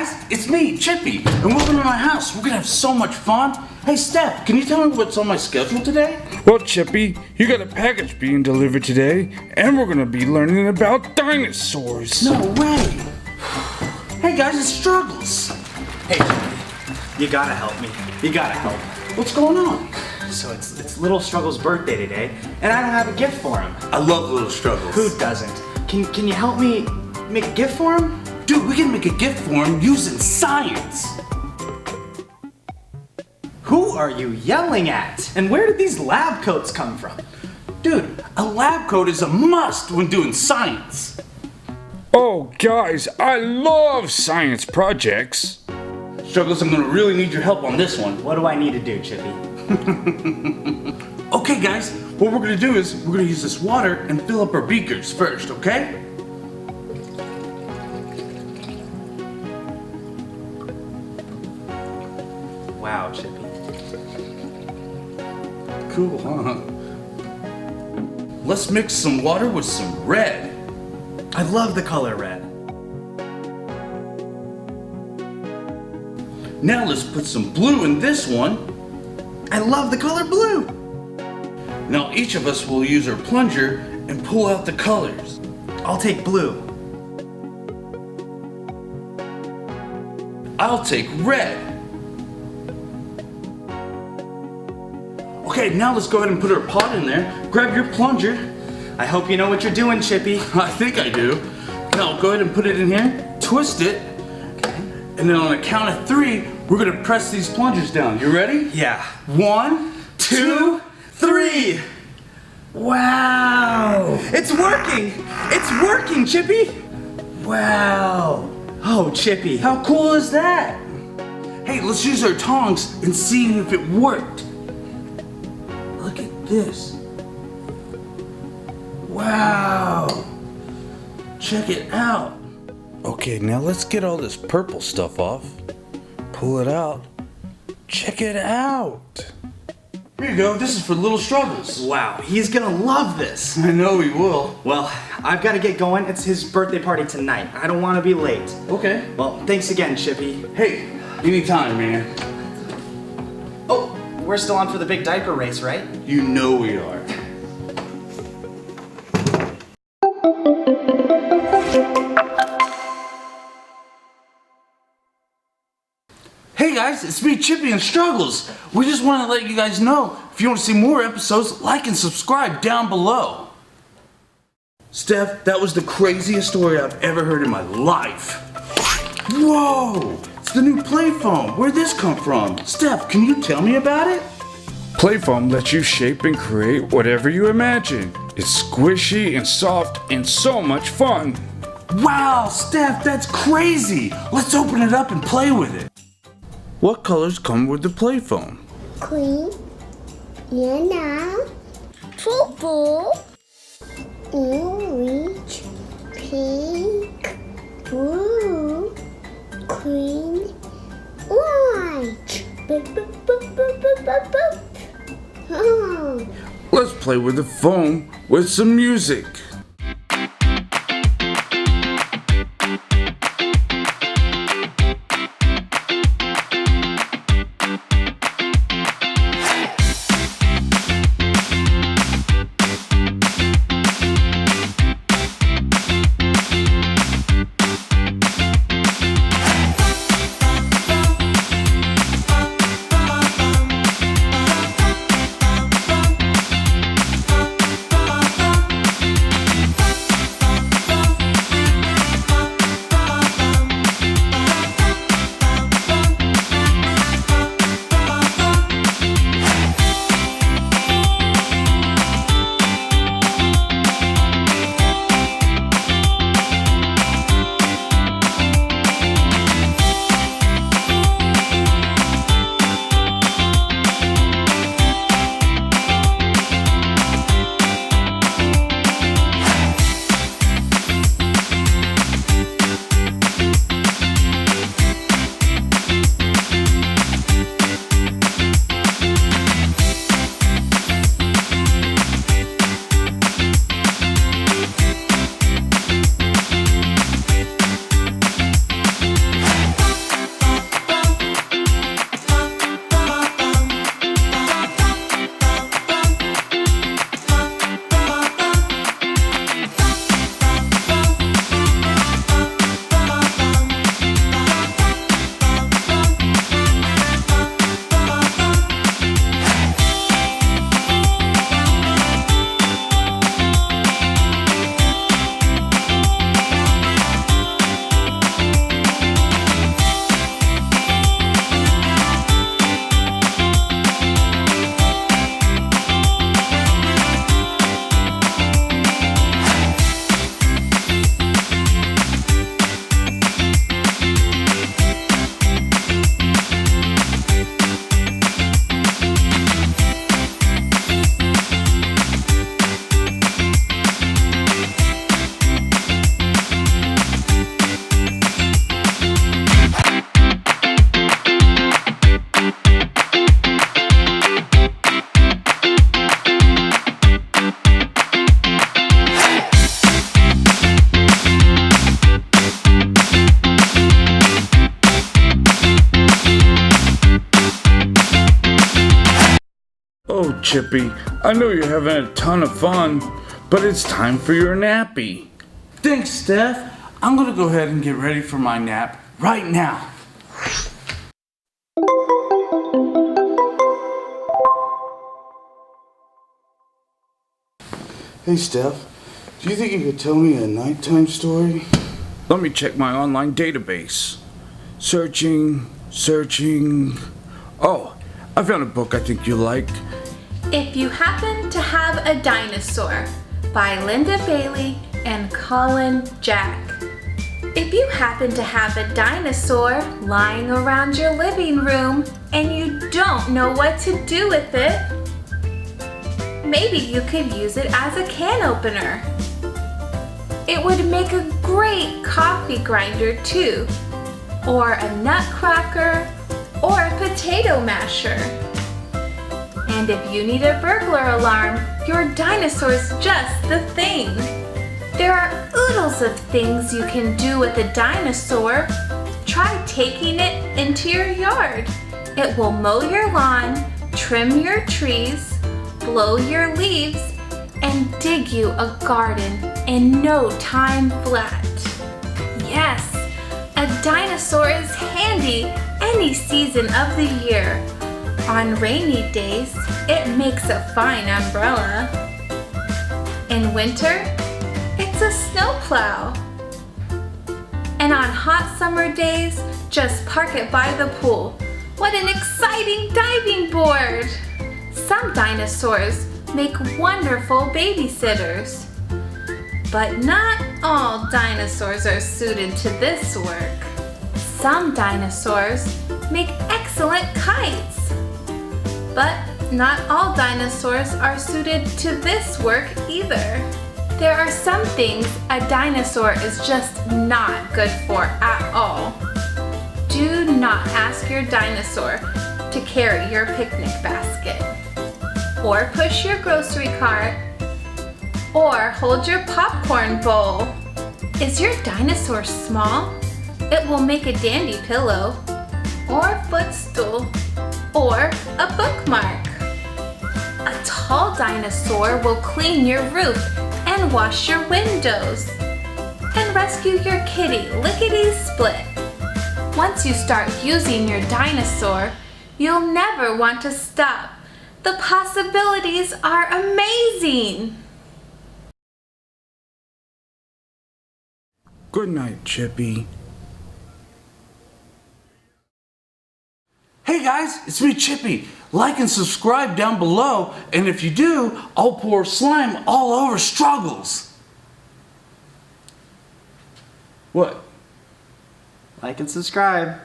guys, it's me, Chippy, and welcome to my house. We're gonna have so much fun. Hey Steph, can you tell me what's on my schedule today? Well, Chippy, you got a package being delivered today, and we're gonna be learning about dinosaurs. No way. Hey guys, it's Struggles. Hey, you gotta help me. You gotta help. What's going on? So it's Little Struggles' birthday today, and I don't have a gift for him. I love Little Struggles. Who doesn't? Can you help me make a gift for him? Dude, we can make a gift for him using science. Who are you yelling at? And where did these lab coats come from? Dude, a lab coat is a must when doing science. Oh, guys, I love science projects. Struggles, I'm gonna really need your help on this one. What do I need to do, Chippy? Okay guys, what we're gonna do is we're gonna use this water and fill up our beakers first, okay? Wow, Chippy. Cool, huh? Let's mix some water with some red. I love the color red. Now let's put some blue in this one. I love the color blue. Now each of us will use our plunger and pull out the colors. I'll take blue. I'll take red. Okay, now let's go ahead and put our pot in there. Grab your plunger. I hope you know what you're doing, Chippy. I think I do. Now go ahead and put it in here, twist it, and then on a count of 3, we're gonna press these plungers down. You ready? Yeah. 1, 2, 3. Wow! It's working! It's working, Chippy! Wow. Oh, Chippy. How cool is that? Hey, let's use our tongs and see if it worked. Look at this. Wow. Check it out. Okay, now let's get all this purple stuff off. Pull it out. Check it out. Here you go. This is for Little Struggles. Wow, he's gonna love this. I know he will. Well, I've gotta get going. It's his birthday party tonight. I don't wanna be late. Okay. Well, thanks again, Chippy. Hey, anytime, man. Oh, we're still on for the big diaper race, right? You know we are. Hey guys, it's me, Chippy and Struggles. We just want to let you guys know, if you want to see more episodes, like and subscribe down below. Steph, that was the craziest story I've ever heard in my life. Whoa! It's the new play foam. Where'd this come from? Steph, can you tell me about it? Playfoam lets you shape and create whatever you imagine. It's squishy and soft and so much fun. Wow, Steph, that's crazy. Let's open it up and play with it. What colors come with the play foam? Green, yellow, purple, orange, pink, blue, green, white. Oh. Let's play with the foam with some music. Chippy. I know you're having a ton of fun, but it's time for your nappy. Thanks, Steph. I'm gonna go ahead and get ready for my nap right now. Hey, Steph. Do you think you could tell me a nighttime story? Let me check my online database. Searching. Oh, I found a book I think you'll like. If You Happen to Have a Dinosaur by Linda Bailey and Colin Jack. If you happen to have a dinosaur lying around your living room and you don't know what to do with it, maybe you could use it as a can opener. It would make a great coffee grinder too, or a nutcracker, or a potato masher. And if you need a burglar alarm, your dinosaur's just the thing. There are oodles of things you can do with a dinosaur. Try taking it into your yard. It will mow your lawn, trim your trees, blow your leaves, and dig you a garden in no time flat. Yes, a dinosaur is handy any season of the year. On rainy days, it makes a fine umbrella. In winter, it's a snowplow. And on hot summer days, just park it by the pool. What an exciting diving board! Some dinosaurs make wonderful babysitters. But not all dinosaurs are suited to this work. Some dinosaurs make excellent kites. But not all dinosaurs are suited to this work either. There are some things a dinosaur is just not good for at all. Do not ask your dinosaur to carry your picnic basket, or push your grocery cart, or hold your popcorn bowl. Is your dinosaur small? It will make a dandy pillow, or footstool, or a bookmark. A tall dinosaur will clean your roof and wash your windows, and rescue your kitty lickety-split. Once you start using your dinosaur, you'll never want to stop. The possibilities are amazing! Good night, Chippy. Hey guys, it's me, Chippy. Like and subscribe down below, and if you do, I'll pour slime all over Struggles. What? Like and subscribe.